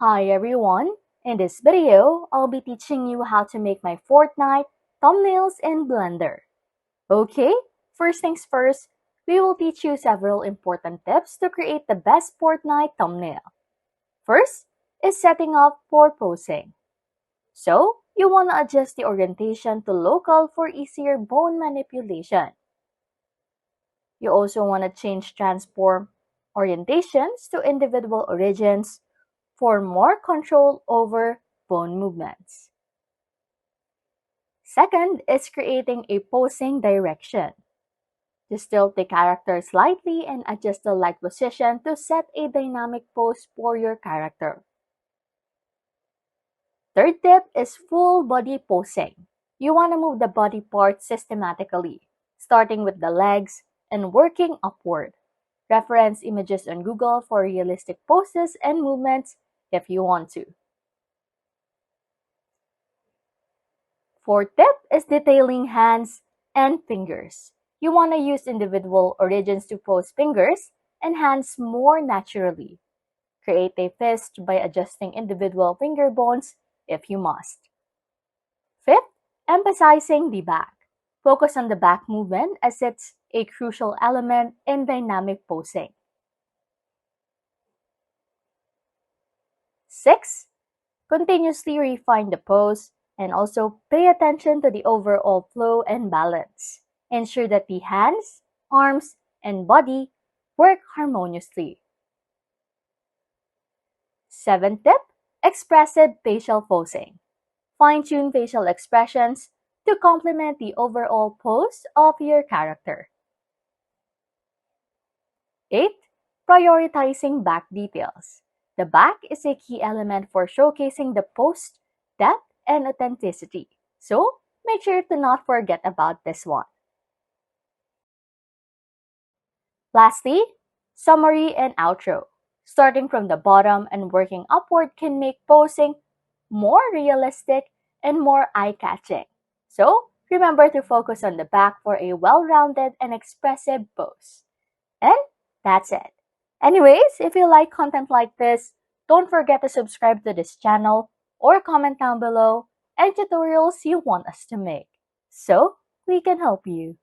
Hi everyone! In this video, I'll be teaching you how to make my Fortnite thumbnails in Blender. Okay, first things first, we will teach you several important tips to create the best Fortnite thumbnail. First is setting up for posing. So, you want to adjust the orientation to local for easier bone manipulation. You also want to change transform orientations to individual origins for more control over bone movements. Second is creating a posing direction. Just tilt the character slightly and adjust the leg position to set a dynamic pose for your character. Third tip is full body posing. You want to move the body parts systematically, starting with the legs and working upward. Reference images on Google for realistic poses and movements if you want to. Fourth tip is detailing hands and fingers. You want to use individual origins to pose fingers and hands more naturally. Create a fist by adjusting individual finger bones if you must. Fifth, emphasizing the back. Focus on the back movement as it's a crucial element in dynamic posing. 6. Continuously refine the pose and also pay attention to the overall flow and balance. Ensure that the hands, arms, and body work harmoniously. 7th tip, expressive facial posing. Fine-tune facial expressions to complement the overall pose of your character. 8th, prioritizing back details. The back is a key element for showcasing the pose depth and authenticity. So, make sure to not forget about this one. Lastly, summary and outro. Starting from the bottom and working upward can make posing more realistic and more eye-catching. So, remember to focus on the back for a well-rounded and expressive pose. And that's it. Anyways, if you like content like this, don't forget to subscribe to this channel or comment down below any tutorials you want us to make so we can help you.